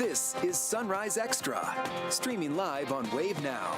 This is Sunrise Extra, streaming live on Wave Now.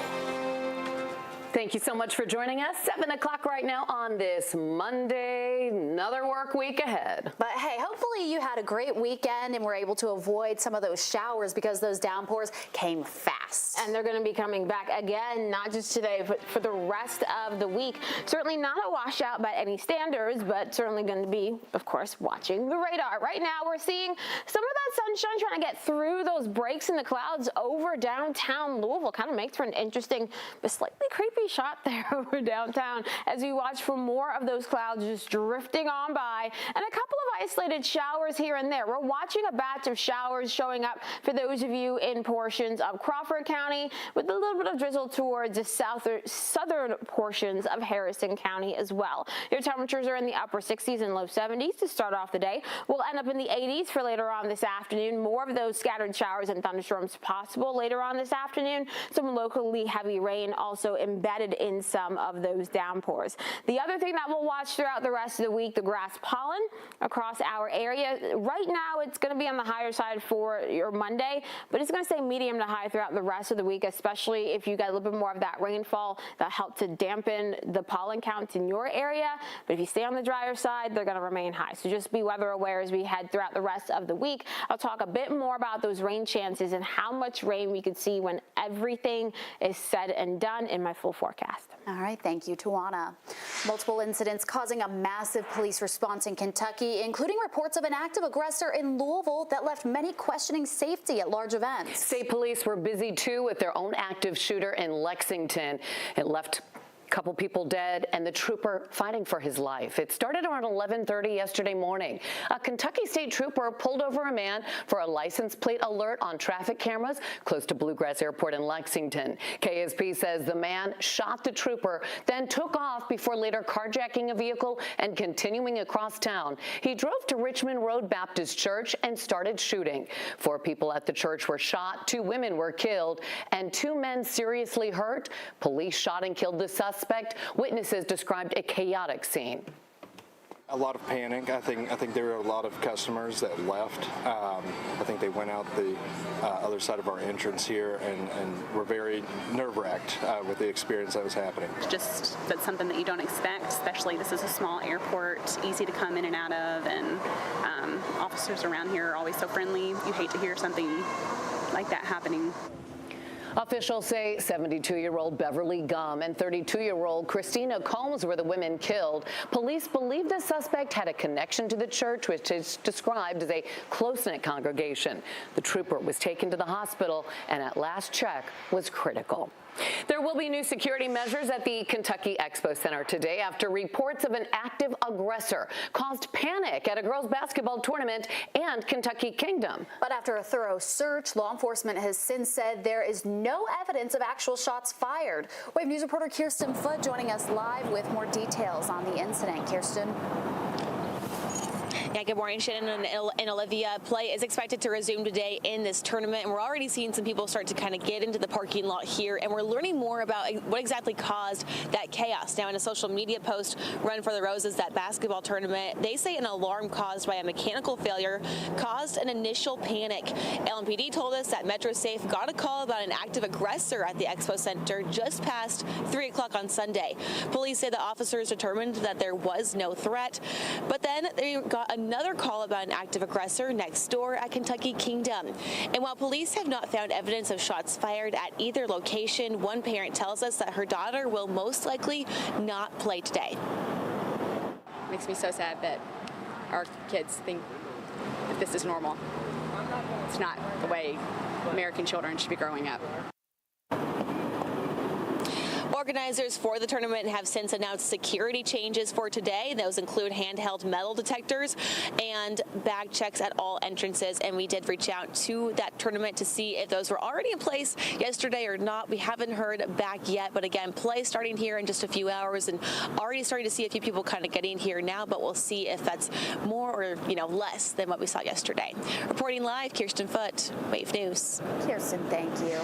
Thank you so much for joining us. 7 o'clock right now on this Monday. Another work week ahead. But hey, hopefully you had a great weekend and were able to avoid some of those showers because those downpours came fast. And they're going to be coming back again, not just today, but for the rest of the week. Certainly not a washout by any standards, but certainly going to be, of course, watching the radar. Right now, we're seeing some of that sunshine trying to get through those breaks in the clouds over downtown Louisville. Kind of makes for an interesting but slightly creepy shot there over downtown as we watch for more of those clouds just drifting on by and a couple of isolated showers here and there. We're watching a batch of showers showing up for those of you in portions of Crawford County with a little bit of drizzle towards the southern portions of Harrison County as well. Your temperatures are in the upper 60s and low 70s to start off the day. We'll end up in the 80s for later on this afternoon. More of those scattered showers and thunderstorms possible later on this afternoon. Some locally heavy rain also embedded in some of those downpours. The other thing that we'll watch throughout the rest of the week, the grass pollen across our area. Right now, it's going to be on the higher side for your Monday, but it's going to stay medium to high throughout the rest of the week, especially if you get a little bit more of that rainfall that helped to dampen the pollen counts in your area. But if you stay on the drier side, they're going to remain high. So just be weather aware as we head throughout the rest of the week. I'll talk a bit more about those rain chances and how much rain we could see when everything is said and done in my full forecast. All right, thank you, Tawana. Multiple incidents causing a massive police response in Kentucky, including reports of an active aggressor in Louisville that left many questioning safety at large events. State police were busy too with their own active shooter in Lexington. It left couple people dead and the trooper fighting for his life. It started around 11:30 yesterday morning. A Kentucky state trooper pulled over a man for a license plate alert on traffic cameras close to Bluegrass Airport in Lexington. KSP says the man shot the trooper, then took off before later carjacking a vehicle and continuing across town. He drove to Richmond Road Baptist Church and started shooting. 4 people at the church were shot, 2 women were killed, and 2 men seriously hurt. Police shot and killed the suspect. Witnesses described a chaotic scene. A lot of panic. I think there were a lot of customers that left. I think they went out the other side of our entrance here and were very nerve-wracked with the experience that was happening. Just that's something that you don't expect, especially this is a small airport, easy to come in and out of, and officers around here are always so friendly. You hate to hear something like that happening. Officials say 72-year-old Beverly Gum and 32-year-old Christina Combs were the women killed. Police believe the suspect had a connection to the church, which is described as a close-knit congregation. The trooper was taken to the hospital and at last check was critical. There will be new security measures at the Kentucky Expo Center today after reports of an active aggressor caused panic at a girls' basketball tournament and Kentucky Kingdom. But after a thorough search, law enforcement has since said there is no evidence of actual shots fired. Wave News reporter Kirsten Foote joining us live with more details on the incident. Kirsten. Yeah, good morning, Shannon and Olivia. Play is expected to resume today in this tournament, and we're already seeing some people start to kind of get into the parking lot here, and we're learning more about what exactly caused that chaos. Now, in a social media post, Run for the Roses, that basketball tournament, they say an alarm caused by a mechanical failure caused an initial panic. LMPD told us that MetroSafe got a call about an active aggressor at the Expo Center just past 3 o'clock on Sunday. Police say the officers determined that there was no threat, but then they got another call about an active aggressor next door at Kentucky Kingdom. And while police have not found evidence of shots fired at either location, one parent tells us that her daughter will most likely not play today. Makes me so sad that our kids think that this is normal. It's not the way American children should be growing up. Organizers for the tournament have since announced security changes for today. Those include handheld metal detectors and bag checks at all entrances. And we did reach out to that tournament to see if those were already in place yesterday or not. We haven't heard back yet. But again, play starting here in just a few hours and already starting to see a few people kind of getting here now. But we'll see if that's more or, less than what we saw yesterday. Reporting live, Kirsten Foote, Wave News. Kirsten, thank you.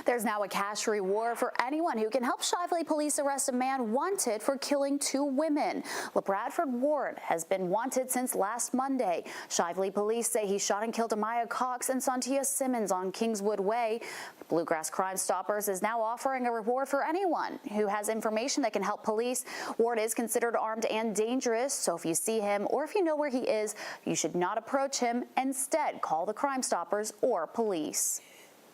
There's now a cash reward for anyone who can help shive Shively police arrest a man wanted for killing 2 women. LaBradford Ward has been wanted since last Monday. Shively police say he shot and killed Amaya Cox and Santia Simmons on Kingswood Way. Bluegrass Crime Stoppers is now offering a reward for anyone who has information that can help police. Ward is considered armed and dangerous, so if you see him or if you know where he is, you should not approach him. Instead, call the Crime Stoppers or police.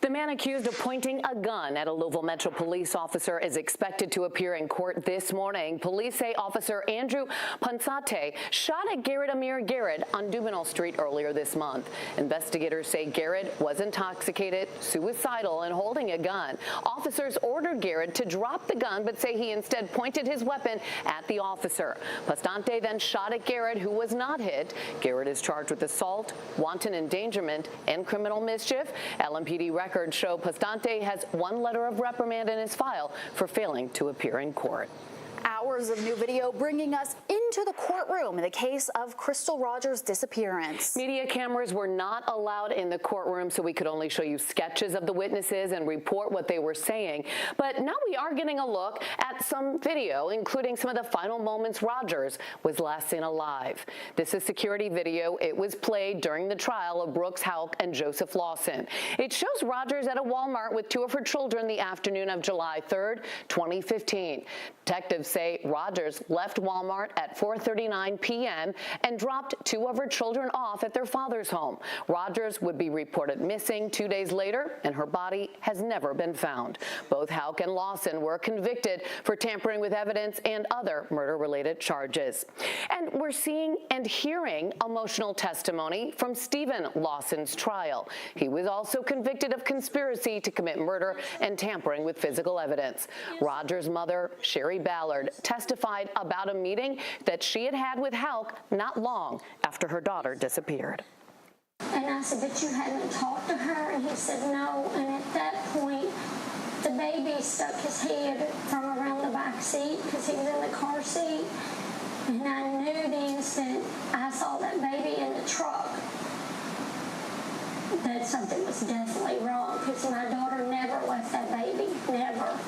The man accused of pointing a gun at a Louisville Metro police officer is expected to appear in court this morning. Police say Officer Andrew Ponsate shot at Garrett Amir Garrett on Dubenall Street earlier this month. Investigators say Garrett was intoxicated, suicidal, and holding a gun. Officers ordered Garrett to drop the gun, but say he instead pointed his weapon at the officer. Ponsate then shot at Garrett, who was not hit. Garrett is charged with assault, wanton endangerment, and criminal mischief. LMPD records show Pastante has 1 letter of reprimand in his file for failing to appear in court. Hours of new video bringing us into the courtroom in the case of Crystal Rogers' disappearance. Media cameras were not allowed in the courtroom, so we could only show you sketches of the witnesses and report what they were saying. But now we are getting a look at some video, including some of the final moments Rogers was last seen alive. This is security video. It was played during the trial of Brooks Houck and Joseph Lawson. It shows Rogers at a Walmart with 2 of her children the afternoon of July 3rd, 2015. Detectives say Rogers left Walmart at 4:39 p.m. and dropped 2 of her children off at their father's home. Rogers would be reported missing 2 days later, and her body has never been found. Both Houck and Lawson were convicted for tampering with evidence and other murder-related charges. And we're seeing and hearing emotional testimony from Stephen Lawson's trial. He was also convicted of conspiracy to commit murder and tampering with physical evidence. Rogers' mother, Sherry Ballard, testified about a meeting that she had with Houck not long after her daughter disappeared. And I said, but you hadn't talked to her? And he said, no. And at that point, the baby stuck his head from around the back seat because he was in the car seat. And I knew the instant I saw that baby in the truck that something was definitely wrong because my daughter never left that baby, never.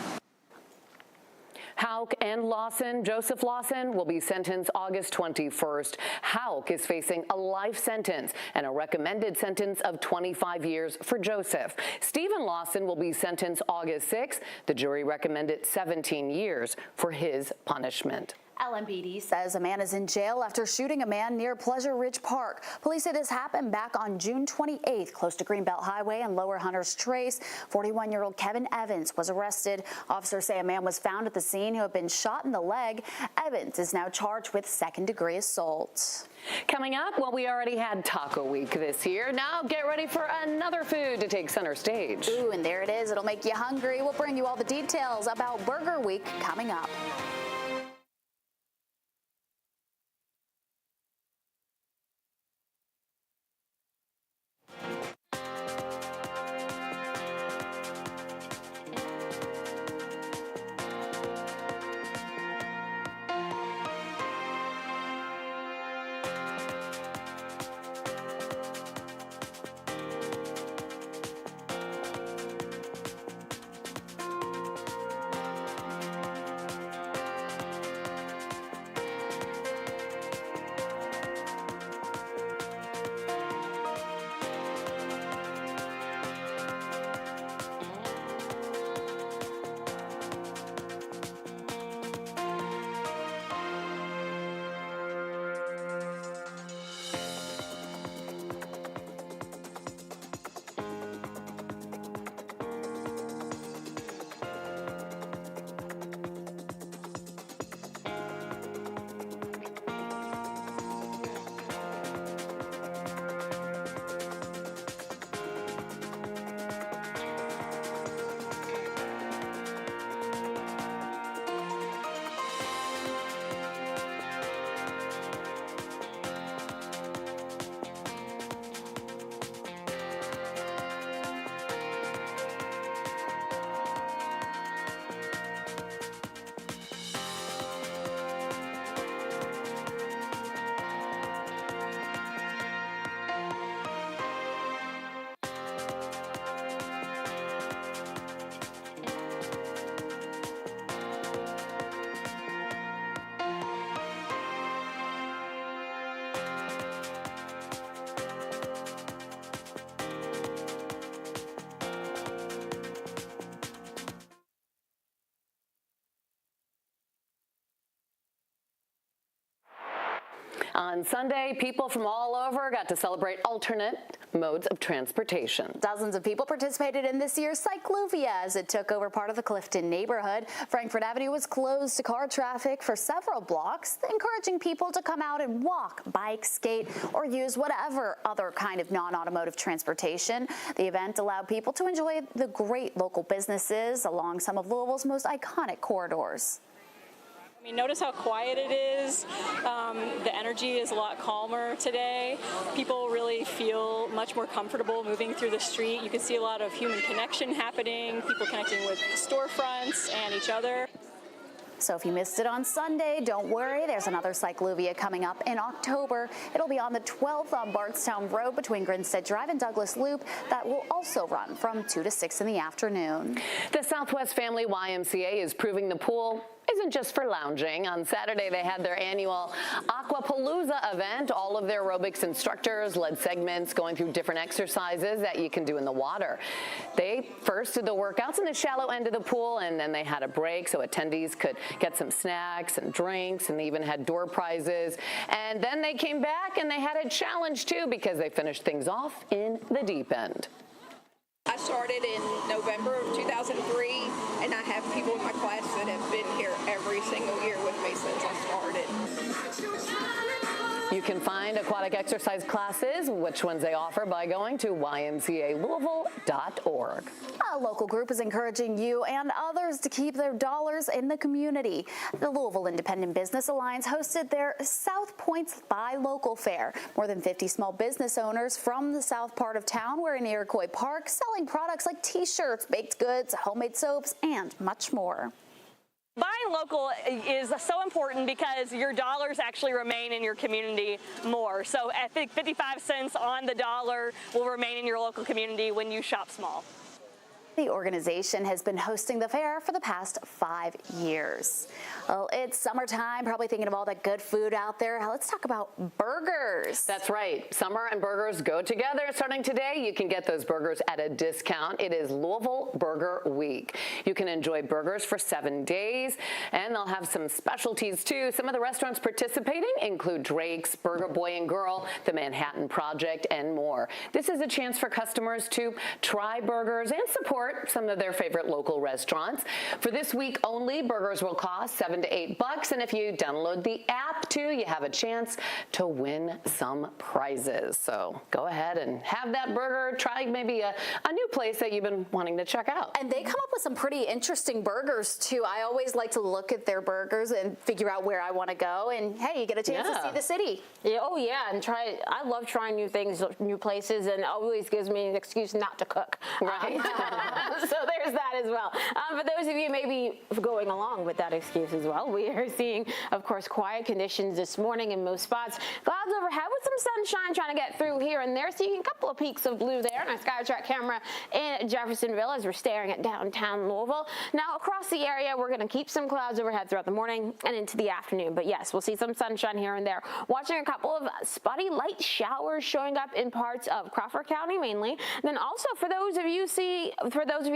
Houck and Lawson, Joseph Lawson, will be sentenced August 21st. Houck is facing a life sentence and a recommended sentence of 25 years for Joseph. Stephen Lawson will be sentenced August 6th. The jury recommended 17 years for his punishment. LMPD says a man is in jail after shooting a man near Pleasure Ridge Park. Police say this happened back on June 28th, close to Greenbelt Highway and Lower Hunters Trace. 41-year-old Kevin Evans was arrested. Officers say a man was found at the scene who had been shot in the leg. Evans is now charged with second-degree assault. Coming up, well, we already had Taco Week this year. Now get ready for another food to take center stage. Ooh, and there it is. It'll make you hungry. We'll bring you all the details about Burger Week coming up. On Sunday, people from all over got to celebrate alternate modes of transportation. Dozens of people participated in this year's Cyclovia as it took over part of the Clifton neighborhood. Frankfort Avenue was closed to car traffic for several blocks, encouraging people to come out and walk, bike, skate, or use whatever other kind of non-automotive transportation. The event allowed people to enjoy the great local businesses along some of Louisville's most iconic corridors. I mean, notice how quiet it is. The energy is a lot calmer today. People really feel much more comfortable moving through the street. You can see a lot of human connection happening, people connecting with storefronts and each other. So if you missed it on Sunday, don't worry. There's another Cyclovia coming up in October. It'll be on the 12th on Bardstown Road between Grinstead Drive and Douglas Loop. That will also run from 2 to 6 in the afternoon. The Southwest Family YMCA is proving the pool isn't just for lounging. On Saturday, they had their annual Aquapalooza event. All of their aerobics instructors led segments going through different exercises that you can do in the water. They first did the workouts in the shallow end of the pool, and then they had a break so attendees could get some snacks and drinks, and they even had door prizes. And then they came back and they had a challenge too, because they finished things off in the deep end. I started in November of 2003, and I have people in my class that have been here every single year with me since I started. You can find aquatic exercise classes, which ones they offer, by going to ymcalouisville.org. A local group is encouraging you and others to keep their dollars in the community. The Louisville Independent Business Alliance hosted their South Points Buy Local Fair. More than 50 small business owners from the south part of town were in Iroquois Park selling products like t-shirts, baked goods, homemade soaps, and much more. Buying local is so important because your dollars actually remain in your community more. So I think 55 cents on the dollar will remain in your local community when you shop small. The organization has been hosting the fair for the past 5 years. Well, it's summertime, probably thinking of all that good food out there. Let's talk about burgers. That's right. Summer and burgers go together. Starting today, you can get those burgers at a discount. It is Louisville Burger Week. You can enjoy burgers for 7 days, and they'll have some specialties too. Some of the restaurants participating include Drake's, Burger Boy and Girl, the Manhattan Project, and more. This is a chance for customers to try burgers and support some of their favorite local restaurants. For this week only, burgers will cost $7 to $8, and if you download the app too, you have a chance to win some prizes. So go ahead and have that burger. Try maybe a new place that you've been wanting to check out. And they come up with some pretty interesting burgers too. I always like to look at their burgers and figure out where I want to go. And hey, you get a chance to see the city. Yeah, oh yeah, and I love trying new things, new places, and it always gives me an excuse not to cook. Right. So there's that as well. For those of you maybe going along with that excuse as well, we are seeing, of course, quiet conditions this morning in most spots. Clouds overhead with some sunshine trying to get through here and there. Seeing a couple of peaks of blue there on our SkyTrack camera in Jeffersonville as we're staring at downtown Louisville. Now across the area, we're going to keep some clouds overhead throughout the morning and into the afternoon. But yes, we'll see some sunshine here and there. Watching a couple of spotty light showers showing up in parts of Crawford County mainly. Then also for those of you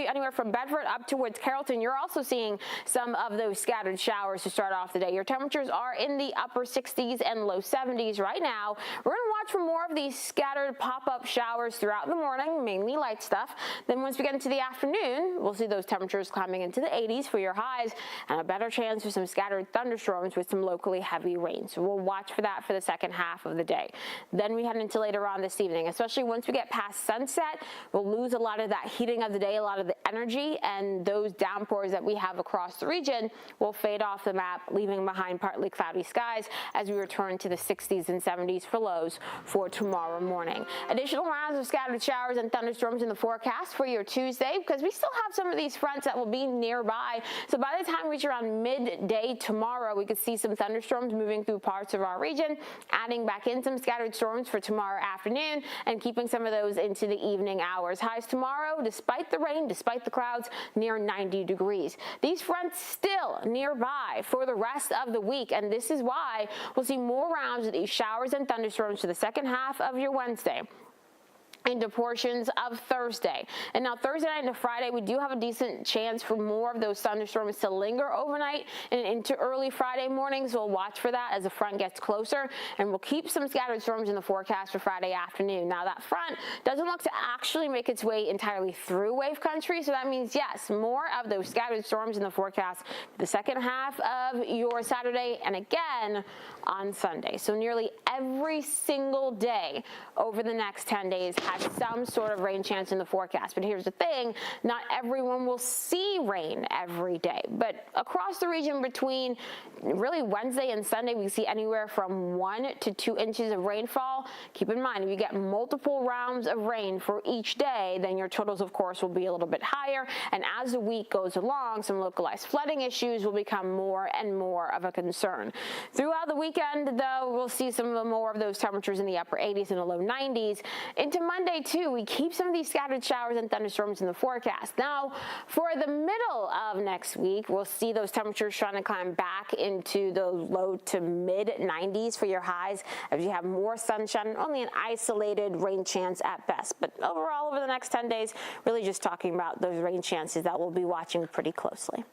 anywhere from Bedford up towards Carrollton, you're also seeing some of those scattered showers to start off the day. Your temperatures are in the upper 60s and low 70s right now. We're going to watch for more of these scattered pop-up showers throughout the morning, mainly light stuff. Then once we get into the afternoon, we'll see those temperatures climbing into the 80s for your highs and a better chance for some scattered thunderstorms with some locally heavy rain. So we'll watch for that for the second half of the day. Then we head into later on this evening, especially once we get past sunset, we'll lose a lot of that heating of the day, a lot of the energy, and those downpours that we have across the region will fade off the map, leaving behind partly cloudy skies as we return to the 60s and 70s for lows for tomorrow morning. Additional rounds of scattered showers and thunderstorms in the forecast for your Tuesday, because we still have some of these fronts that will be nearby. So by the time we reach around midday tomorrow, we could see some thunderstorms moving through parts of our region, adding back in some scattered storms for tomorrow afternoon and keeping some of those into the evening hours. Highs tomorrow, despite the rain, despite the clouds, near 90 degrees. These fronts still nearby for the rest of the week, and this is why we'll see more rounds of these showers and thunderstorms for the second half of your Wednesday. into portions of Thursday. And now Thursday night into Friday, we do have a decent chance for more of those thunderstorms to linger overnight and into early Friday morning. So we'll watch for that as the front gets closer, and we'll keep some scattered storms in the forecast for Friday afternoon. Now that front doesn't look to actually make its way entirely through wave country. So that means, yes, more of those scattered storms in the forecast the second half of your Saturday and again on Sunday. So nearly every single day over the next 10 days has some sort of rain chance in the forecast. But here's the thing, not everyone will see rain every day. But across the region between really Wednesday and Sunday, we see anywhere from 1 to 2 inches of rainfall. Keep in mind, if you get multiple rounds of rain for each day, then your totals, of course, will be a little bit higher. And as the week goes along, some localized flooding issues will become more and more of a concern. Throughout the weekend, though, we'll see some more of those temperatures in the upper 80s and the low 90s. Into Monday, too, we keep some of these scattered showers and thunderstorms in the forecast. Now, for the middle of next week, we'll see those temperatures trying to climb back into the low to mid 90s for your highs as you have more sunshine and only an isolated rain chance at best. But overall, over the next 10 days, really just talking about those rain chances that we'll be watching pretty closely.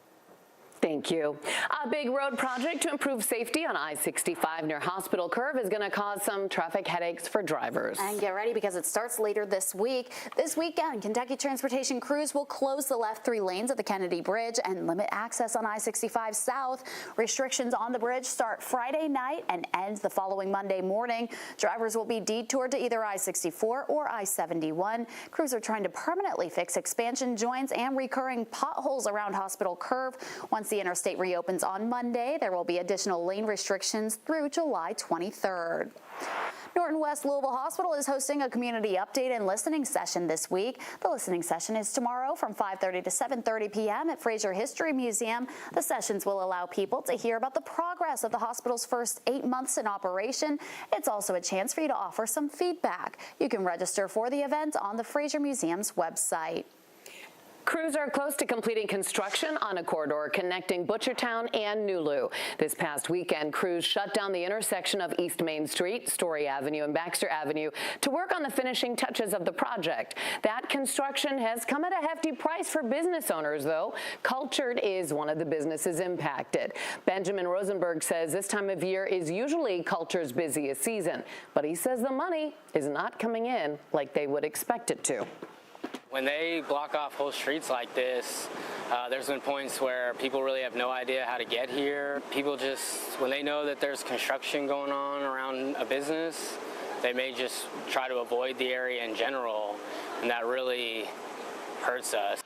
Thank you. A big road project to improve safety on I-65 near Hospital Curve is going to cause some traffic headaches for drivers. And get ready because it starts later this week. This weekend, Kentucky Transportation crews will close the left 3 lanes of the Kennedy Bridge and limit access on I-65 South. Restrictions on the bridge start Friday night and end the following Monday morning. Drivers will be detoured to either I-64 or I-71. Crews are trying to permanently fix expansion joints and recurring potholes around Hospital Curve. Once the interstate reopens on Monday, there will be additional lane restrictions through July 23rd. Norton West Louisville Hospital is hosting a community update and listening session this week. The listening session is tomorrow from 5:30 to 7:30 p.m. at Fraser History Museum. The sessions will allow people to hear about the progress of the hospital's first 8 months in operation. It's also a chance for you to offer some feedback. You can register for the event on the Fraser Museum's website. Crews are close to completing construction on a corridor connecting Butchertown and Nulu. This past weekend, crews shut down the intersection of East Main Street, Story Avenue, and Baxter Avenue to work on the finishing touches of the project. That construction has come at a hefty price for business owners, though. Cultured is one of the businesses impacted. Benjamin Rosenberg says this time of year is usually Culture's busiest season, but he says the money is not coming in like they would expect it to. When they block off whole streets like this, there's been points where people really have no idea how to get here. People just, when they know that there's construction going on around a business, they may just try to avoid the area in general, and that really hurts us.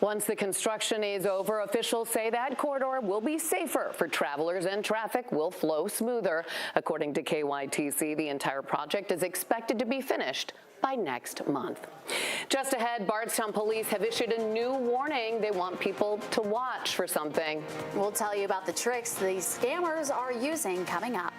Once the construction is over, officials say that corridor will be safer for travelers and traffic will flow smoother. According to KYTC, the entire project is expected to be finished by next month. Just ahead, Bardstown police have issued a new warning. They want people to watch for something. We'll tell you about the tricks these scammers are using coming up.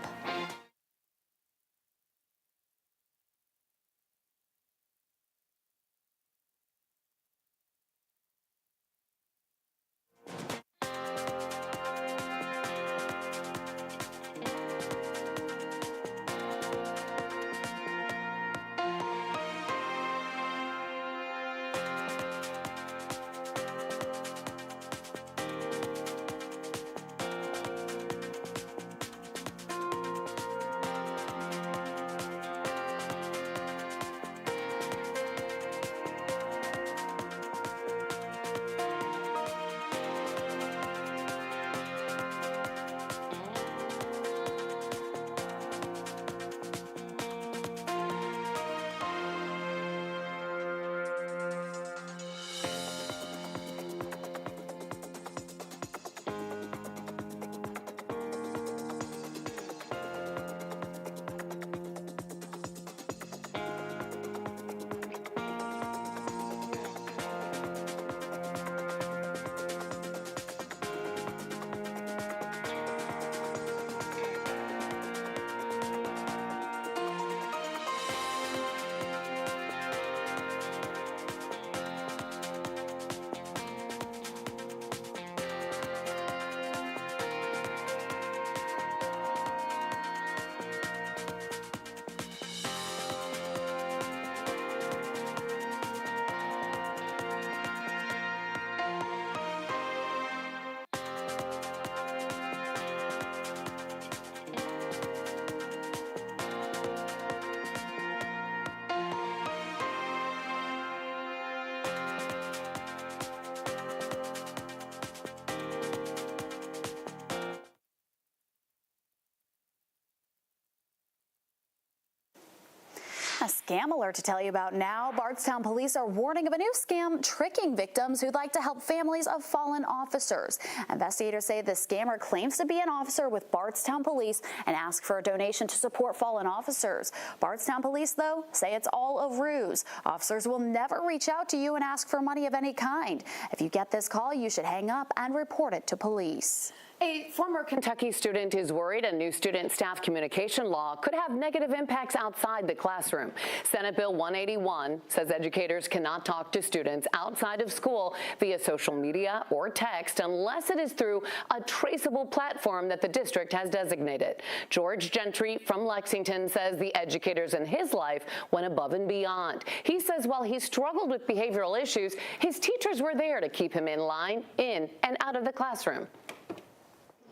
A scam alert to tell you about now. Bardstown police are warning of a new scam tricking victims who'd like to help families of fallen officers. Investigators say the scammer claims to be an officer with Bardstown police and asks for a donation to support fallen officers. Bardstown police, though, say it's all a ruse. Officers will never reach out to you and ask for money of any kind. If you get this call, you should hang up and report it to police. A former Kentucky student is worried a new student staff communication law could have negative impacts outside the classroom. Senate Bill 181 says educators cannot talk to students outside of school via social media or text unless it is through a traceable platform that the district has designated. George Gentry from Lexington says the educators in his life went above and beyond. He says while he struggled with behavioral issues, his teachers were there to keep him in line, in and out of the classroom.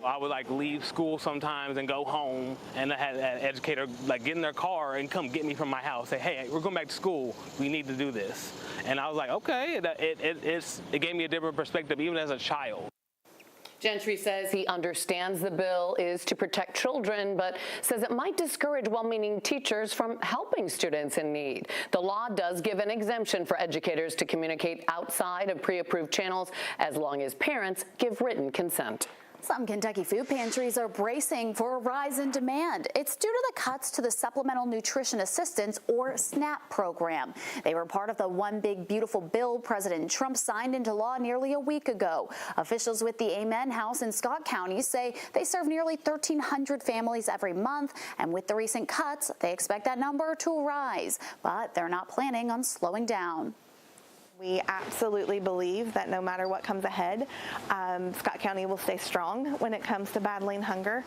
I would leave school sometimes and go home, and I had an educator get in their car and come get me from my house. Say, hey, we're going back to school. We need to do this. And I was like, okay. It gave me a different perspective, even as a child. Gentry says he understands the bill is to protect children, but says it might discourage well-meaning teachers from helping students in need. The law does give an exemption for educators to communicate outside of pre-approved channels as long as parents give written consent. Some Kentucky food pantries are bracing for a rise in demand. It's due to the cuts to the Supplemental Nutrition Assistance, or SNAP program. They were part of the One Big Beautiful Bill President Trump signed into law nearly a week ago. Officials with the Amen House in Scott County say they serve nearly 1,300 families every month, and with the recent cuts, they expect that number to rise. But they're not planning on slowing down. We absolutely believe that no matter what comes ahead, Scott County will stay strong when it comes to battling hunger.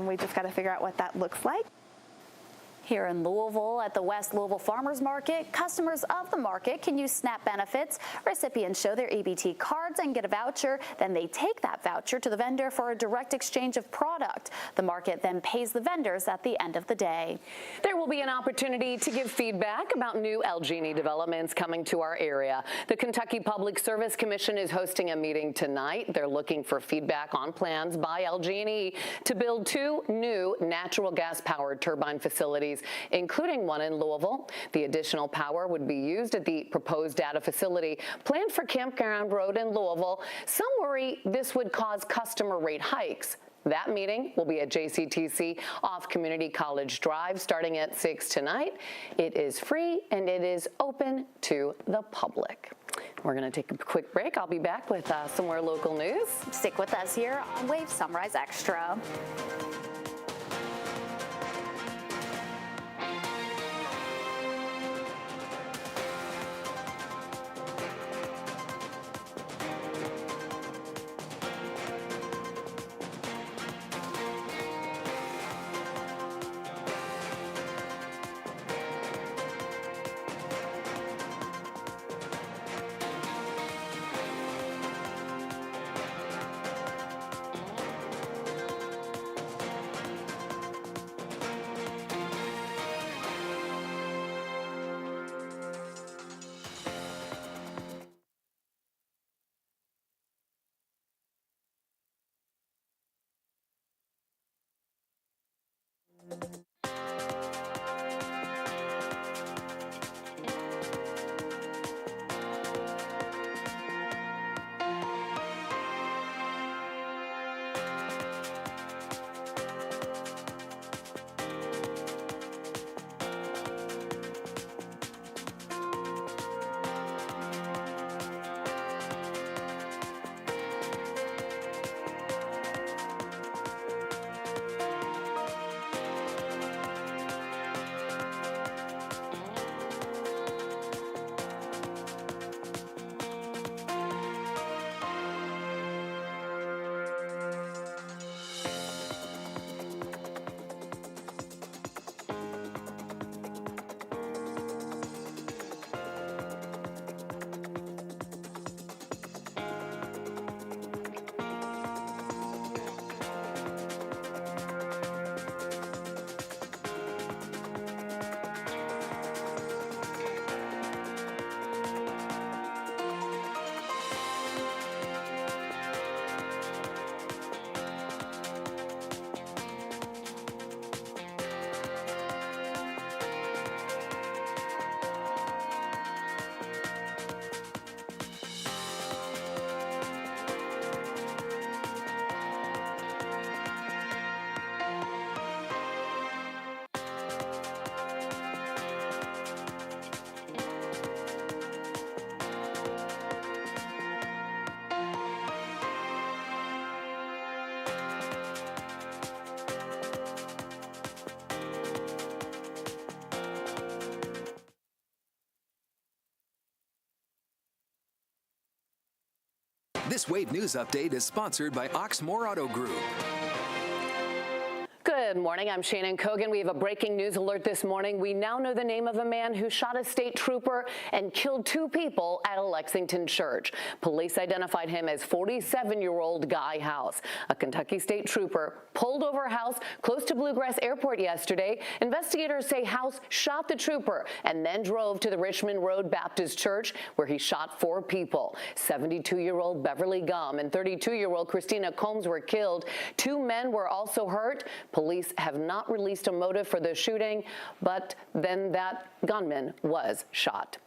We just got to figure out what that looks like. Here in Louisville at the West Louisville Farmers Market, customers of the market can use SNAP benefits. Recipients show their EBT cards and get a voucher. Then they take that voucher to the vendor for a direct exchange of product. The market then pays the vendors at the end of the day. There will be an opportunity to give feedback about new LG&E developments coming to our area. The Kentucky Public Service Commission is hosting a meeting tonight. They're looking for feedback on plans by LG&E to build 2 new natural gas-powered turbine facilities, including one in Louisville. The additional power would be used at the proposed data facility planned for Campground Road in Louisville. Some worry this would cause customer rate hikes. That meeting will be at JCTC off Community College Drive starting at 6 tonight. It is free and it is open to the public. We're going to take a quick break. I'll be back with some more local news. Stick with us here on Wave Sunrise Extra. This Wave News Update is sponsored by Oxmoor Auto Group. Good morning. I'm Shannon Kogan. We have a breaking news alert this morning. We now know the name of a man who shot a state trooper and killed 2 people at a Lexington church. Police identified him as 47-year-old Guy House. A Kentucky state trooper pulled over House close to Bluegrass Airport yesterday. Investigators say House shot the trooper and then drove to the Richmond Road Baptist Church, where he shot 4 people. 72-year-old Beverly Gum and 32-year-old Christina Combs were killed. 2 men were also hurt. Police have not released a motive for the shooting, but then that gunman was shot.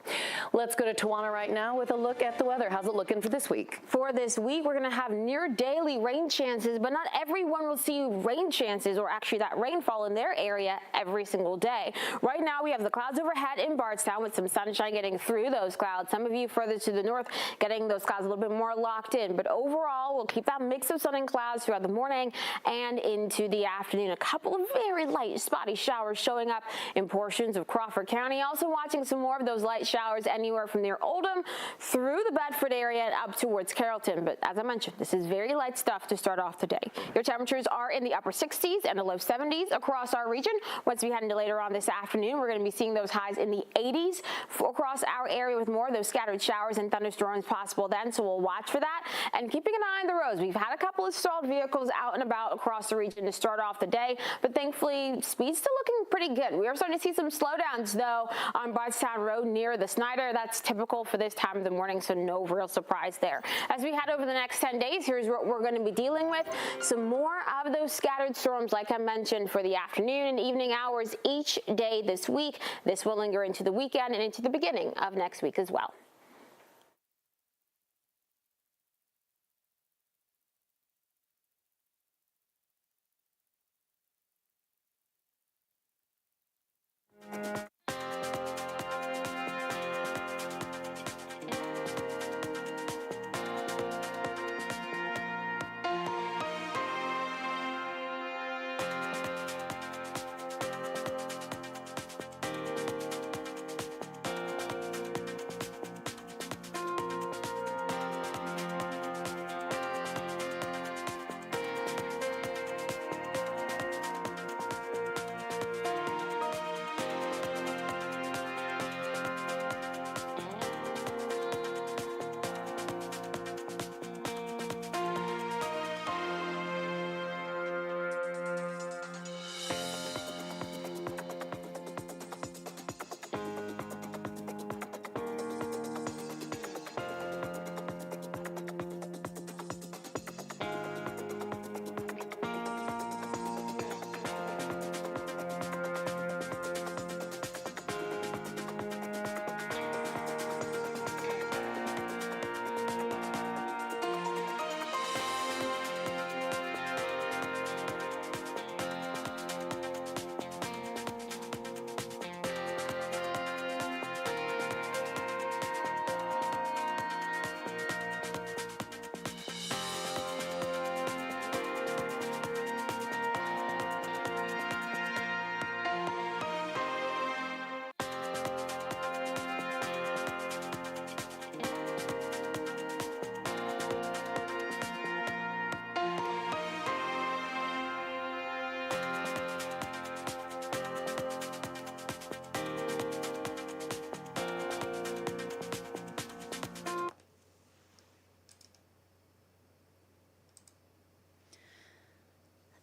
Let's go to Tawana right now with a look at the weather. How's it looking for this week? For this week, we're going to have near daily rain chances, but not everyone will see rain chances or actually that rainfall in their area every single day. Right now, we have the clouds overhead in Bardstown with some sunshine getting through those clouds. Some of you further to the north getting those clouds a little bit more locked in, but overall, we'll keep that mix of sun and clouds throughout the morning and into the afternoon. A couple of very light spotty showers showing up in portions of Crawford County. Also watching some more of those light showers anywhere from near Oldham through the Bedford area and up towards Carrollton. But as I mentioned, this is very light stuff to start off the day. Your temperatures are in the upper 60s and the low 70s across our region. Once we head into later on this afternoon, we're going to be seeing those highs in the 80s across our area with more of those scattered showers and thunderstorms possible then. So we'll watch for that and keeping an eye on the roads. We've had a couple of stalled vehicles out and about across the region to start off the day, but thankfully speed's still looking pretty good. We are starting to see some slowdowns though on Bardstown Road near the Snyder. That's typical for this time of the morning, so no real surprise there. As we head over the next 10 days, here's what we're going to be dealing with. Some more of those scattered storms like I mentioned for the afternoon and evening hours each day this week. This will linger into the weekend and into the beginning of next week as well.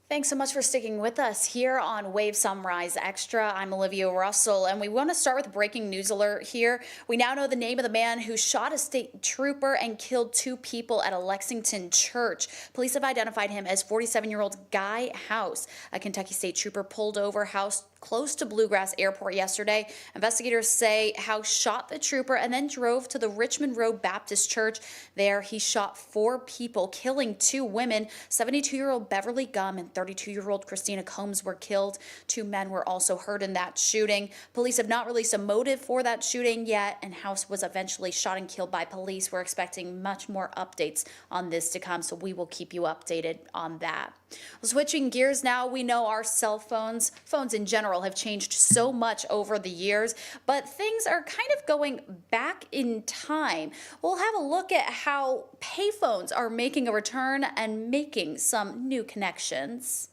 Thanks so much for sticking with us here on Wave Sunrise Extra. I'm Olivia Russell, and we want to start with a breaking news alert here. We now know the name of the man who shot a state trooper and killed 2 people at a Lexington church. Police have identified him as 47-year-old Guy House. A Kentucky state trooper pulled over House close to Bluegrass Airport yesterday. Investigators say House shot the trooper and then drove to the Richmond Road Baptist Church. There, he shot 4 people, killing 2 women. 72-year-old Beverly Gum and 32-year-old Christina Combs were killed. 2 men were also hurt in that shooting. Police have not released a motive for that shooting yet, and House was eventually shot and killed by police. We're expecting much more updates on this to come, so we will keep you updated on that. Well, switching gears now, we know our cell phones in general have changed so much over the years, but things are kind of going back in time. We'll have a look at how payphones are making a return and making some new connections.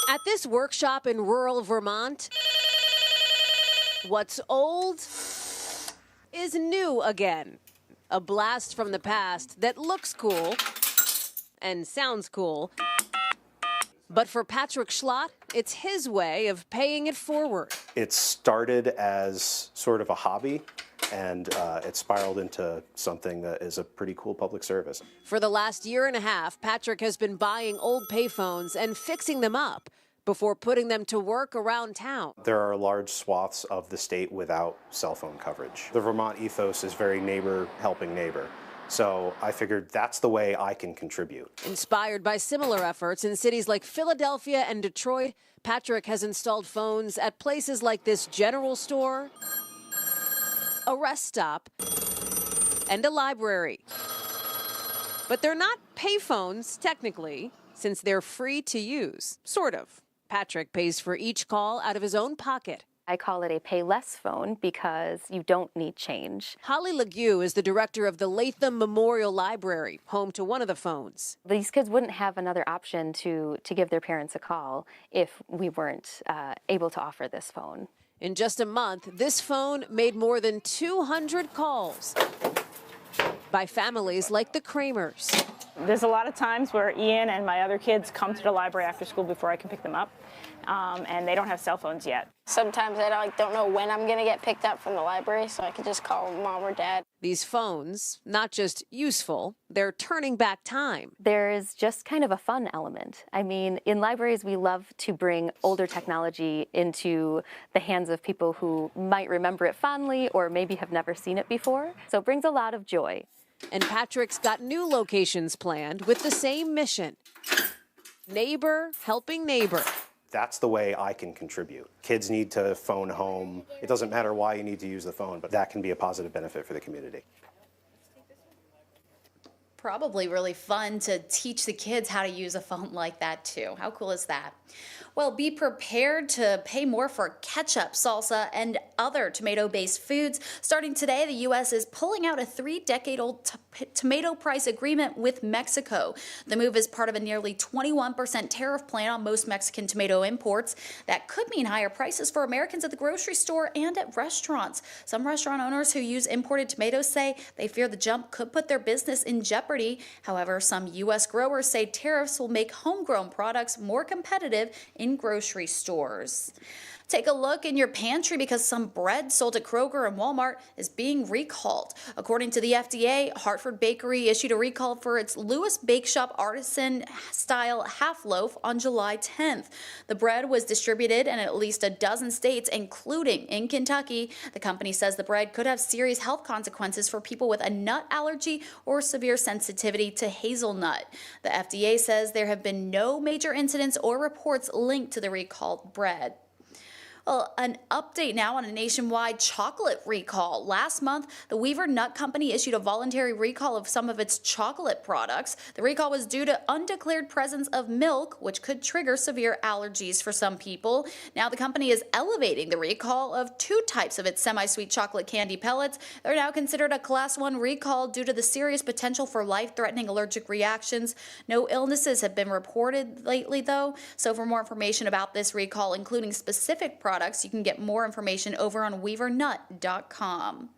At this workshop in rural Vermont, what's old is new again. A blast from the past that looks cool and sounds cool. But for Patrick Schlott, it's his way of paying it forward. It started as sort of a hobby, and it spiraled into something that is a pretty cool public service. For the last year and a half, Patrick has been buying old payphones and fixing them up before putting them to work around town. There are large swaths of the state without cell phone coverage. The Vermont ethos is very neighbor helping neighbor. So I figured that's the way I can contribute. Inspired by similar efforts in cities like Philadelphia and Detroit, Patrick has installed phones at places like this general store, a rest stop, and a library. But they're not payphones, technically, since they're free to use, sort of. Patrick pays for each call out of his own pocket. I call it a pay less phone because you don't need change. Holly Legue is the director of the Latham Memorial Library, home to one of the phones. These kids wouldn't have another option to give their parents a call if we weren't able to offer this phone. In just a month, this phone made more than 200 calls by families like the Kramers. There's a lot of times where Ian and my other kids come to the library after school before I can pick them up, and they don't have cell phones yet. Sometimes I don't know when I'm going to get picked up from the library, so I can just call mom or dad. These phones, not just useful, they're turning back time. There is just kind of a fun element. I mean, in libraries, we love to bring older technology into the hands of people who might remember it fondly or maybe have never seen it before. So it brings a lot of joy. And Patrick's got new locations planned with the same mission. Neighbor helping neighbor. That's the way I can contribute. Kids need to phone home. It doesn't matter why you need to use the phone, but that can be a positive benefit for the community. Probably really fun to teach the kids how to use a phone like that too. How cool is that? Well, be prepared to pay more for ketchup, salsa, and other tomato-based foods. Starting today, the U.S. is pulling out a 3-decade-old tomato price agreement with Mexico. The move is part of a nearly 21% tariff plan on most Mexican tomato imports. That could mean higher prices for Americans at the grocery store and at restaurants. Some restaurant owners who use imported tomatoes say they fear the jump could put their business in jeopardy. However, some U.S. growers say tariffs will make homegrown products more competitive in grocery stores. Take a look in your pantry because some bread sold at Kroger and Walmart is being recalled. According to the FDA, Hartford Bakery issued a recall for its Lewis Bake Shop artisan-style half loaf on July 10th. The bread was distributed in at least a dozen states, including in Kentucky. The company says the bread could have serious health consequences for people with a nut allergy or severe sensitivity to hazelnut. The FDA says there have been no major incidents or reports linked to the recalled bread. Well, an update now on a nationwide chocolate recall. Last month, the Weaver Nut Company issued a voluntary recall of some of its chocolate products. The recall was due to undeclared presence of milk, which could trigger severe allergies for some people. Now the company is elevating the recall of 2 types of its semi-sweet chocolate candy pellets. They're now considered a Class 1 recall due to the serious potential for life-threatening allergic reactions. No illnesses have been reported lately, though. So for more information about this recall, including specific products, you can get more information over on weavernut.com.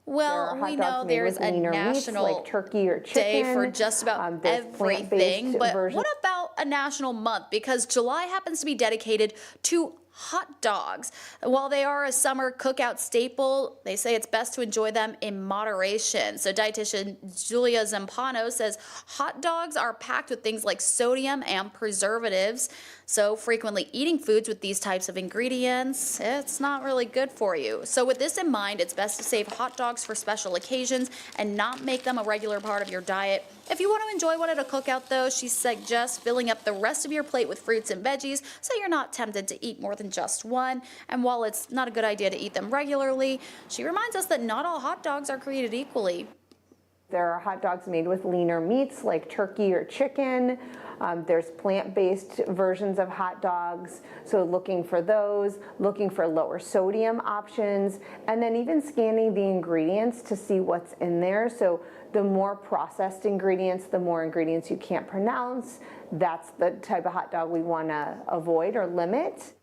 Well, we know there's a national like turkey or chicken, day for just about everything, but what about a national month? Because July happens to be dedicated to hot dogs. While they are a summer cookout staple, they say it's best to enjoy them in moderation. So dietitian Julia Zampano says hot dogs are packed with things like sodium and preservatives. So frequently eating foods with these types of ingredients, it's not really good for you. So with this in mind, it's best to save hot dogs for special occasions and not make them a regular part of your diet. If you want to enjoy one at a cookout, though, she suggests filling up the rest of your plate with fruits and veggies so you're not tempted to eat more than just one. And while it's not a good idea to eat them regularly, she reminds us that not all hot dogs are created equally. There are hot dogs made with leaner meats like turkey or chicken. There's plant-based versions of hot dogs, so looking for those, looking for lower sodium options, and then even scanning the ingredients to see what's in there. So the more processed ingredients, the more ingredients you can't pronounce, that's the type of hot dog we want to avoid or limit.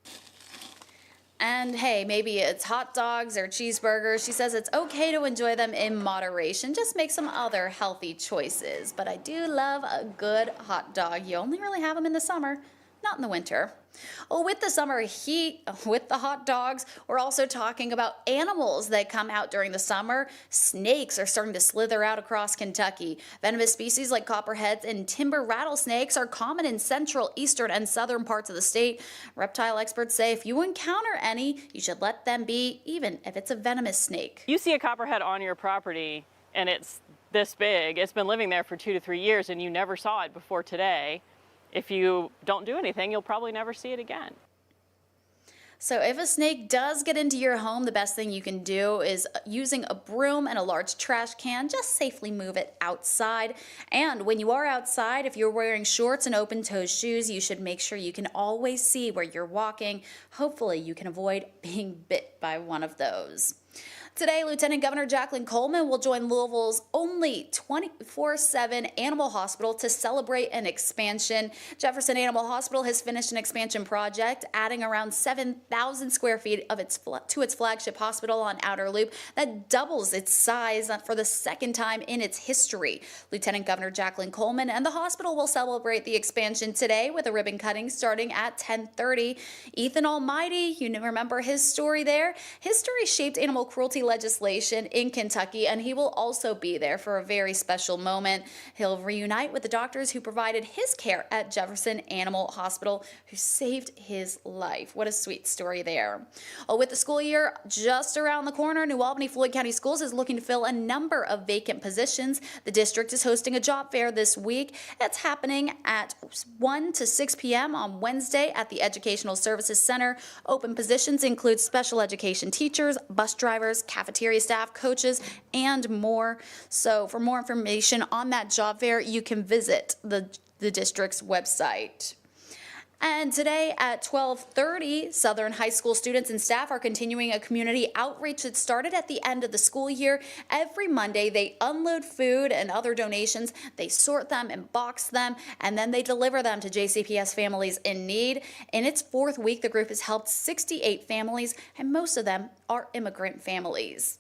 And hey, maybe it's hot dogs or cheeseburgers. She says it's okay to enjoy them in moderation. Just make some other healthy choices. But I do love a good hot dog. You only really have them in the summer, not in the winter. Oh, with the summer heat, with the hot dogs, we're also talking about animals that come out during the summer. Snakes are starting to slither out across Kentucky. Venomous species like copperheads and timber rattlesnakes are common in central, eastern, and southern parts of the state. Reptile experts say if you encounter any, you should let them be, even if it's a venomous snake. You see a copperhead on your property and it's this big. It's been living there for 2 to 3 years and you never saw it before today. If you don't do anything, you'll probably never see it again. So if a snake does get into your home, the best thing you can do is using a broom and a large trash can, just safely move it outside. And when you are outside, if you're wearing shorts and open-toed shoes, you should make sure you can always see where you're walking. Hopefully you can avoid being bit by one of those. Today, Lieutenant Governor Jacqueline Coleman will join Louisville's only 24/7 animal hospital to celebrate an expansion. Jefferson Animal Hospital has finished an expansion project, adding around 7,000 square feet of to its flagship hospital on Outer Loop that doubles its size for the second time in its history. Lieutenant Governor Jacqueline Coleman and the hospital will celebrate the expansion today with a ribbon cutting starting at 10:30. Ethan Almighty, you remember his story there? His story shaped animal cruelty legislation in Kentucky, and he will also be there for a very special moment. He'll reunite with the doctors who provided his care at Jefferson Animal Hospital, who saved his life. What a sweet story there. Oh, with the school year just around the corner, New Albany Floyd County Schools is looking to fill a number of vacant positions. The district is hosting a job fair this week. It's happening at 1 to 6 p.m. on Wednesday at the Educational Services Center. Open positions include special education teachers, bus drivers, cafeteria staff, coaches, and more. So for more information on that job fair, you can visit the district's website. And today at 12:30, Southern High School students and staff are continuing a community outreach that started at the end of the school year. Every Monday, they unload food and other donations. They sort them and box them, and then they deliver them to JCPS families in need. In its 4th week, the group has helped 68 families, and most of them are immigrant families.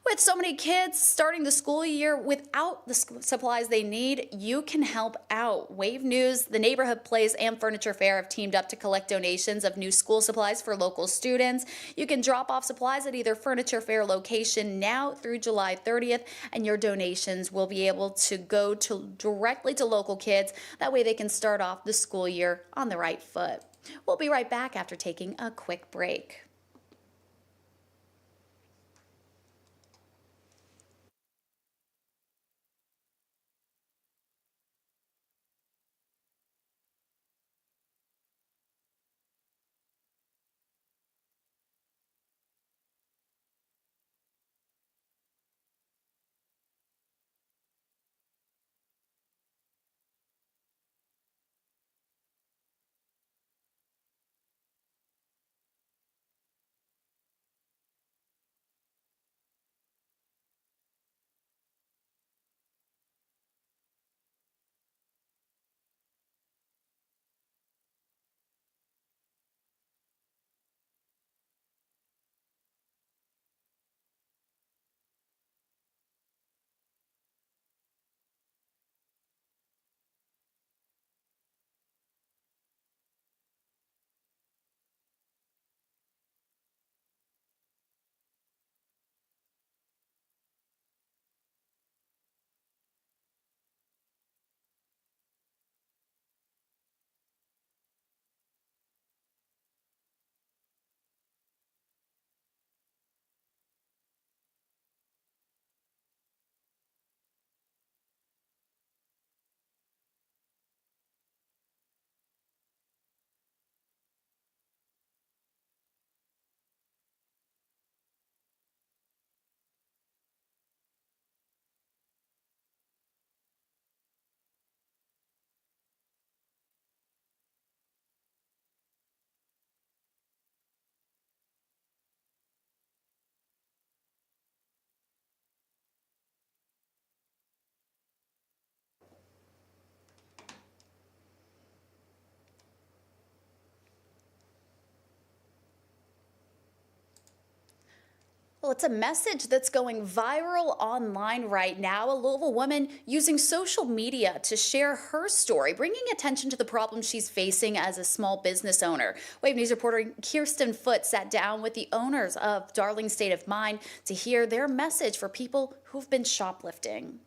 With so many kids starting the school year without the supplies they need, you can help out. Wave News, the Neighborhood Plays, and Furniture Fair have teamed up to collect donations of new school supplies for local students. You can drop off supplies at either Furniture Fair location now through July 30th, and your donations will be able to go directly to local kids. That way they can start off the school year on the right foot. We'll be right back after taking a quick break. Well, it's a message that's going viral online right now. A Louisville woman using social media to share her story, bringing attention to the problem she's facing as a small business owner. Wave News reporter Kirsten Foote sat down with the owners of Darling State of Mind to hear their message for people who've been shoplifting.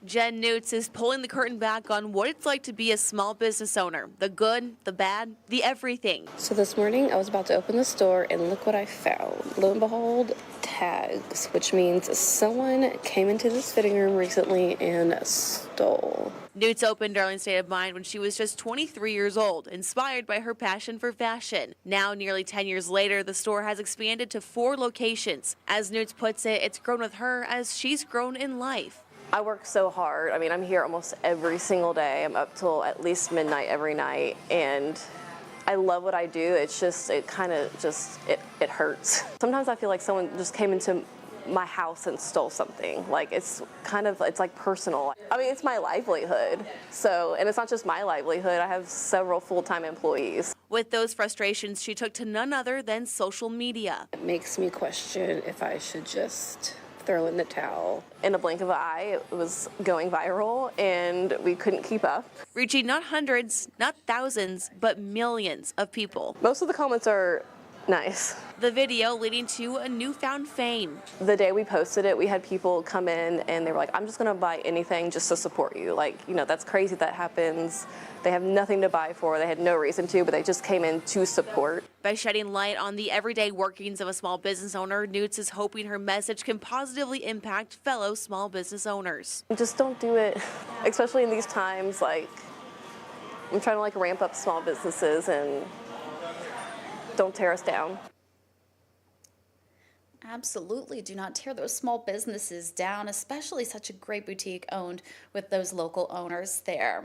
Jen Newts is pulling the curtain back on what it's like to be a small business owner. The good, the bad, the everything. So this morning I was about to open the store and look what I found. Lo and behold, tags, which means someone came into this fitting room recently and stole. Newts opened Darling State of Mind when she was just 23 years old, inspired by her passion for fashion. Now, nearly 10 years later, the store has expanded to 4 locations. As Newts puts it, it's grown with her as she's grown in life. I work so hard. I mean, I'm here almost every single day. I'm up till at least midnight every night, and I love what I do. It's just, it hurts. Sometimes I feel like someone just came into my house and stole something. Like, it's like personal. I mean, it's my livelihood. So, and it's not just my livelihood. I have several full-time employees. With those frustrations, she took to none other than social media. It makes me question if I should just throw in the towel. In a blink of an eye, it was going viral and we couldn't keep up. Reaching not hundreds, not thousands, but millions of people. Most of the comments are nice. The video leading to a newfound fame. The day we posted it, we had people come in and they were like, I'm just gonna buy anything just to support you. Like, you know, that's crazy that happens. They have nothing to buy for. They had no reason to, but they just came in to support. By shedding light on the everyday workings of a small business owner, Newts is hoping her message can positively impact fellow small business owners. Just don't do it, especially in these times. Like, I'm trying to ramp up small businesses and don't tear us down. Absolutely. Do not tear those small businesses down, especially such a great boutique owned with those local owners there.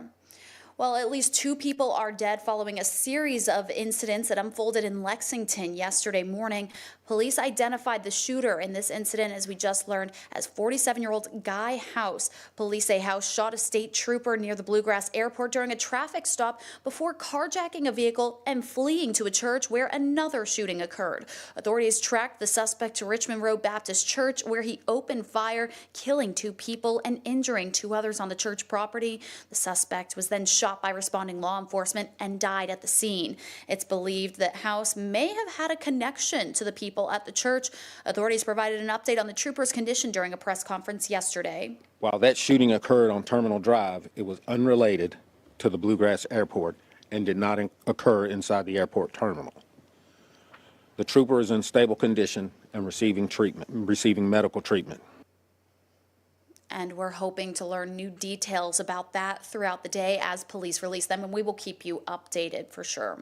Well, at least 2 people are dead following a series of incidents that unfolded in Lexington yesterday morning. Police identified the shooter in this incident, as we just learned, as 47-year-old Guy House. Police say House shot a state trooper near the Bluegrass Airport during a traffic stop before carjacking a vehicle and fleeing to a church where another shooting occurred. Authorities tracked the suspect to Richmond Road Baptist Church, where he opened fire, killing 2 people and injuring 2 others on the church property. The suspect was then shot by responding law enforcement and died at the scene. It's believed that House may have had a connection to the people at the church. Authorities provided an update on the trooper's condition during a press conference yesterday. While that shooting occurred on Terminal Drive, it was unrelated to the Bluegrass Airport and did not occur inside the airport terminal. The trooper is in stable condition and receiving medical treatment. And we're hoping to learn new details about that throughout the day as police release them, and we will keep you updated for sure.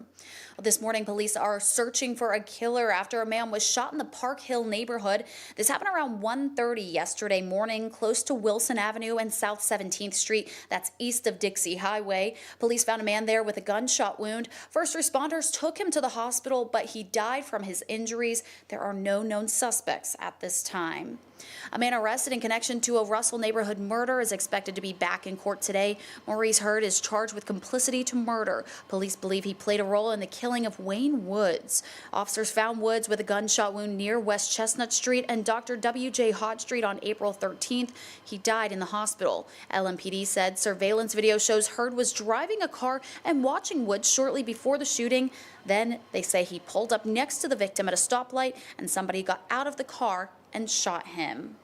Well, this morning, police are searching for a killer after a man was shot in the Park Hill neighborhood. This happened around 1:30 yesterday morning, close to Wilson Avenue and South 17th Street. That's east of Dixie Highway. Police found a man there with a gunshot wound. First responders took him to the hospital, but he died from his injuries. There are no known suspects at this time. A man arrested in connection to a Russell neighborhood murder is expected to be back in court today. Maurice Hurd is charged with complicity to murder. Police believe he played a role in the killing of Wayne Woods. Officers found Woods with a gunshot wound near West Chestnut Street and Dr. W.J. Hott Street on April 13th. He died in the hospital. LMPD said surveillance video shows Hurd was driving a car and watching Woods shortly before the shooting. Then they say he pulled up next to the victim at a stoplight and somebody got out of the car and shot him.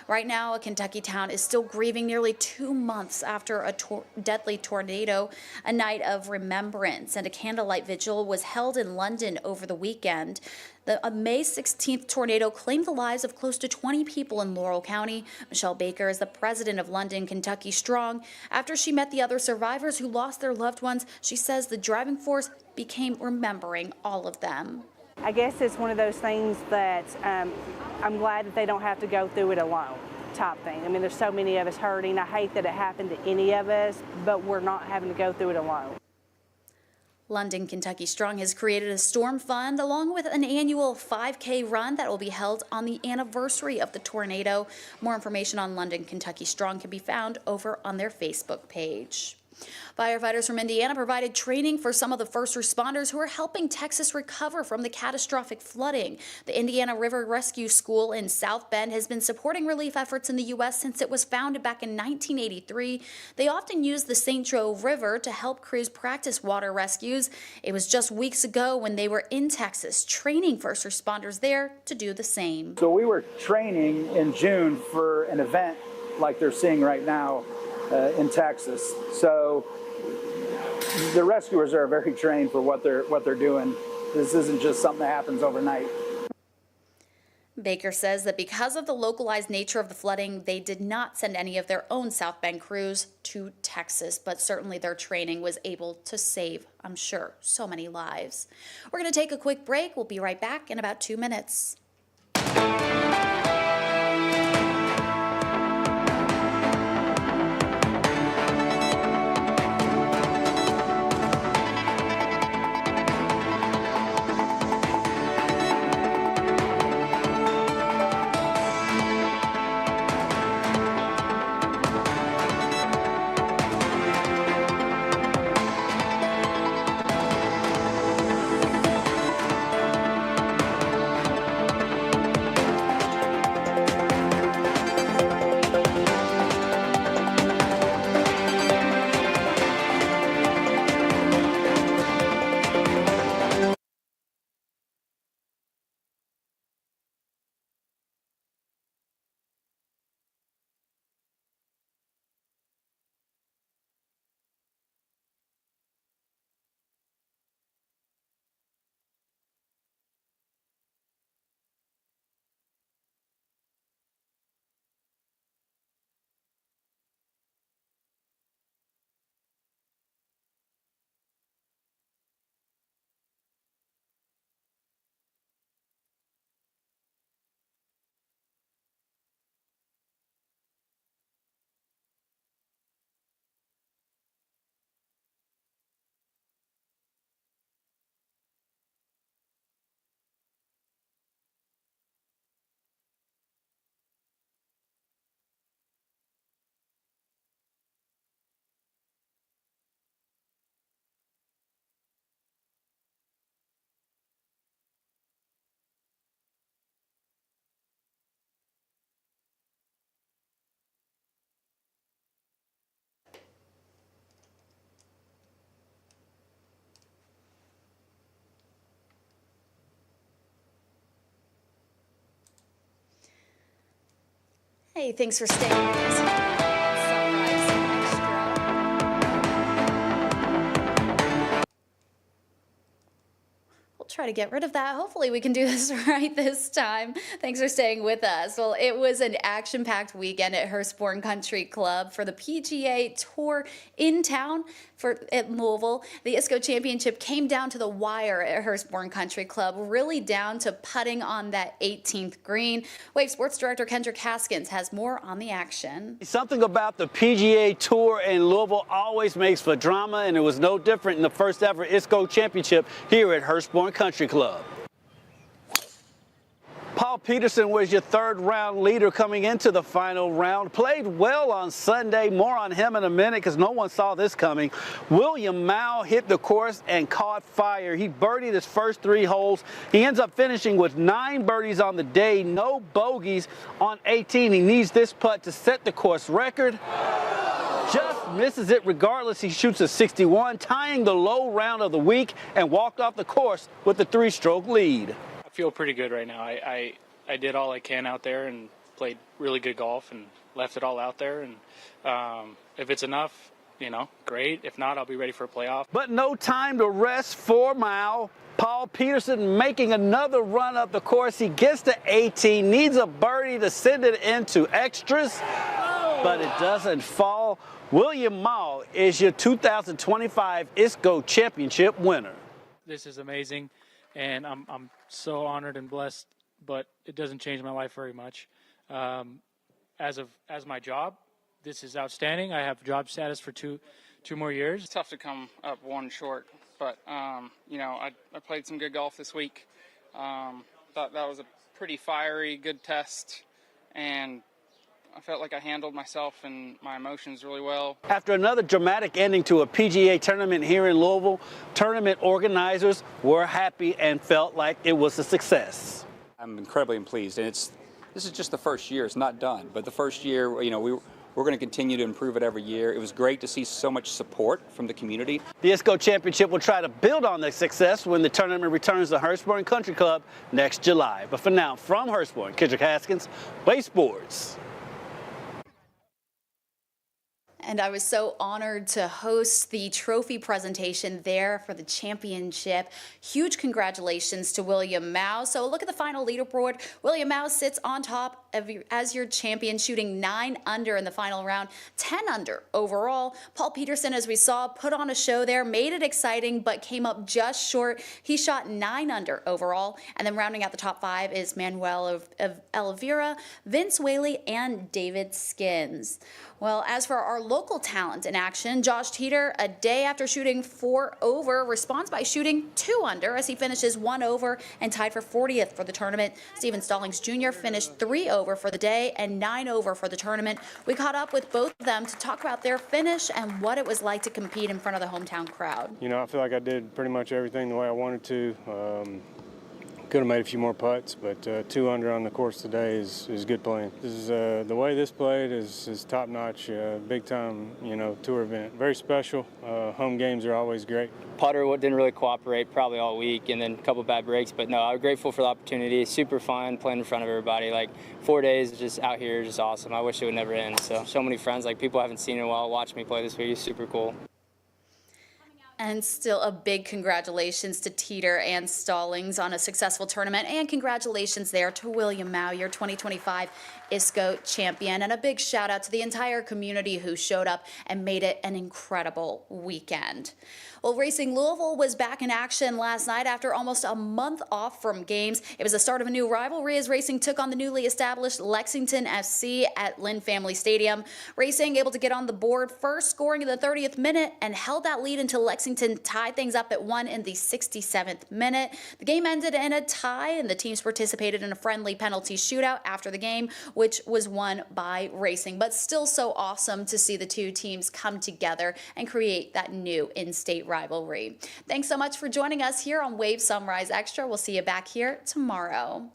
Right now, a Kentucky town is still grieving nearly 2 months after a deadly tornado. A night of remembrance and a candlelight vigil was held in London over the weekend. The May 16th tornado claimed the lives of close to 20 people in Laurel County. Michelle Baker is the president of London Kentucky Strong. After she met the other survivors who lost their loved ones, she says the driving force became remembering all of them. I guess it's one of those things that I'm glad that they don't have to go through it alone type thing. I mean, there's so many of us hurting. I hate that it happened to any of us, but we're not having to go through it alone. London Kentucky Strong has created a storm fund along with an annual 5K run that will be held on the anniversary of the tornado. More information on London Kentucky Strong can be found over on their Facebook page. Firefighters from Indiana provided training for some of the first responders who are helping Texas recover from the catastrophic flooding. The Indiana River Rescue School in South Bend has been supporting relief efforts in the U.S. since it was founded back in 1983. They often use the St. Joe River to help crews practice water rescues. It was just weeks ago when they were in Texas training first responders there to do the same. So we were training in June for an event like they're seeing right now in Texas. So the rescuers are very trained for what they're doing. This isn't just something that happens overnight. Baker says that because of the localized nature of the flooding, they did not send any of their own South Bend crews to Texas, but certainly their training was able to save, I'm sure, so many lives. We're going to take a quick break. We'll be right back in about 2 minutes. Hey, thanks for staying with us here on Sunrise Extra. We'll try to get rid of that. Hopefully we can do this right this time. Thanks for staying with us. Well, it was an action-packed weekend at Hurstbourne Country Club for the PGA Tour in town at Louisville. The ISCO Championship came down to the wire at Hurstbourne Country Club, really down to putting on that 18th green. Wave Sports Director Kendrick Haskins has more on the action. Something about the PGA Tour in Louisville always makes for drama, and it was no different in the first ever ISCO Championship here at Hurstbourne Country Club. Paul Peterson was your third-round leader coming into the final round. Played well on Sunday. More on him in a minute because no one saw this coming. William Mao hit the course and caught fire. He birdied his first 3 holes. He ends up finishing with 9 birdies on the day, no bogeys on 18. He needs this putt to set the course record. Just misses it regardless. He shoots a 61, tying the low round of the week, and walked off the course with a 3-stroke lead. I feel pretty good right now. I did all I can out there and played really good golf and left it all out there. And if it's enough, you know, great. If not, I'll be ready for a playoff. But no time to rest for Mao. Paul Peterson making another run up the course. He gets to 18, needs a birdie to send it into extras, but it doesn't fall. William Mao is your 2025 ISCO Championship winner. This is amazing, and I'm so honored and blessed, but it doesn't change my life very much. As my job, this is outstanding. I have job status for two more years. It's tough to come up one short, but you know, I played some good golf this week. Thought that was a pretty fiery, good test, and I felt like I handled myself and my emotions really well. After another dramatic ending to a PGA tournament here in Louisville, tournament organizers were happy and felt like it was a success. I'm incredibly pleased, and this is just the first year. It's not done, but the first year, you know, we're going to continue to improve it every year. It was great to see so much support from the community. The ISCO Championship will try to build on the success when the tournament returns to Hurstbourne Country Club next July. But for now, from Hurstbourne, Kendrick Haskins, Wave Sports. And I was so honored to host the trophy presentation there for the championship. Huge congratulations to William Mao. So look at the final leaderboard. William Mao sits on top as your champion, shooting 9 under in the final round, 10 under overall. Paul Peterson, as we saw, put on a show there, made it exciting, but came up just short. He shot 9 under overall. And then rounding out the top 5 is Manuel of Oliveira, Vince Whaley, and David Skins. Well, as for our local talent in action, Josh Teeter, a day after shooting 4 over, responds by shooting 2 under as he finishes 1 over and tied for 40th for the tournament. Steven Stallings Jr. finished 3 over for the day and 9 over for the tournament. We caught up with both of them to talk about their finish and what it was like to compete in front of the hometown crowd. You know, I feel like I did pretty much everything the way I wanted to. Could have made a few more putts, but 2 under on the course today is good playing. This is the way this played is top notch, big time, you know, tour event. Very special. Home games are always great. Putter didn't really cooperate probably all week, and then a couple bad breaks. But no, I'm grateful for the opportunity. Super fun playing in front of everybody. Like 4 days just out here is just awesome. I wish it would never end. So many friends, like people I haven't seen in a while, watch me play this week. It's super cool. And still a big congratulations to Teeter and Stallings on a successful tournament, and congratulations there to William Mao, your 2025 ISCO champion, and a big shout out to the entire community who showed up and made it an incredible weekend. Well, Racing Louisville was back in action last night after almost a month off from games. It was the start of a new rivalry as Racing took on the newly established Lexington FC at Lynn Family Stadium. Racing able to get on the board first, scoring in the 30th minute, and held that lead until Lexington tied things up at 1 in the 67th minute. The game ended in a tie, and the teams participated in a friendly penalty shootout after the game, which was won by Racing. But still so awesome to see the two teams come together and create that new in-state rivalry. Thanks so much for joining us here on Wave Sunrise Extra. We'll see you back here tomorrow.